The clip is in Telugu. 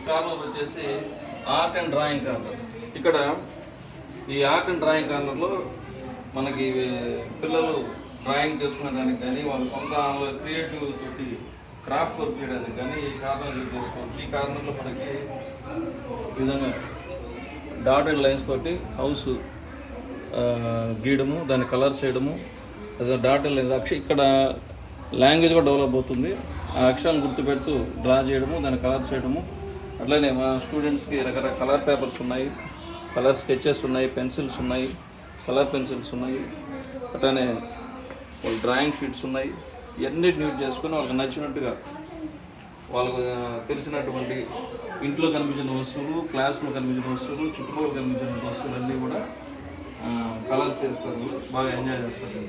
కార్నర్ వచ్చేసి ఆర్ట్ అండ్ డ్రాయింగ్ కార్నర్. ఇక్కడ ఈ ఆర్ట్ అండ్ డ్రాయింగ్ కార్నర్లో మనకి పిల్లలు డ్రాయింగ్ చేసుకునే దానికి కానీ వాళ్ళ సొంత క్రియేటివ్ తోటి క్రాఫ్ట్ వర్క్ చేయడానికి కానీ ఈ కార్నర్ యూజ్ చేసుకోవచ్చు. ఈ కార్నర్లో మనకి ఈ విధంగా డాట్ అండ్ లైన్స్ తోటి హౌస్ గీయడము, దాన్ని కలర్స్ చేయడము, అదే డాట్ అండ్ లైన్స్ ఇక్కడ లాంగ్వేజ్ కూడా డెవలప్ అవుతుంది. ఆ అక్షరాలను గుర్తుపెడుతూ డ్రా చేయడము, దాన్ని కలర్స్ చేయడము. అట్లనే మా స్టూడెంట్స్కి రకరకాల కలర్ పేపర్స్ ఉన్నాయి, కలర్ స్కెచెస్ ఉన్నాయి, పెన్సిల్స్ ఉన్నాయి, కలర్ పెన్సిల్స్ ఉన్నాయి, అట్లనే వాళ్ళు డ్రాయింగ్ షీట్స్ ఉన్నాయి. ఇవన్నిటిని యూజ్ చేసుకుని వాళ్ళకి నచ్చినట్టుగా వాళ్ళకు తెలిసినటువంటి ఇంట్లో కనిపించిన వస్తువులు, క్లాస్లో కనిపించిన వస్తువులు, చుట్టుపక్కల కనిపించిన వస్తువులన్నీ కూడా కలర్స్ చేస్తారు, బాగా ఎంజాయ్ చేస్తారు.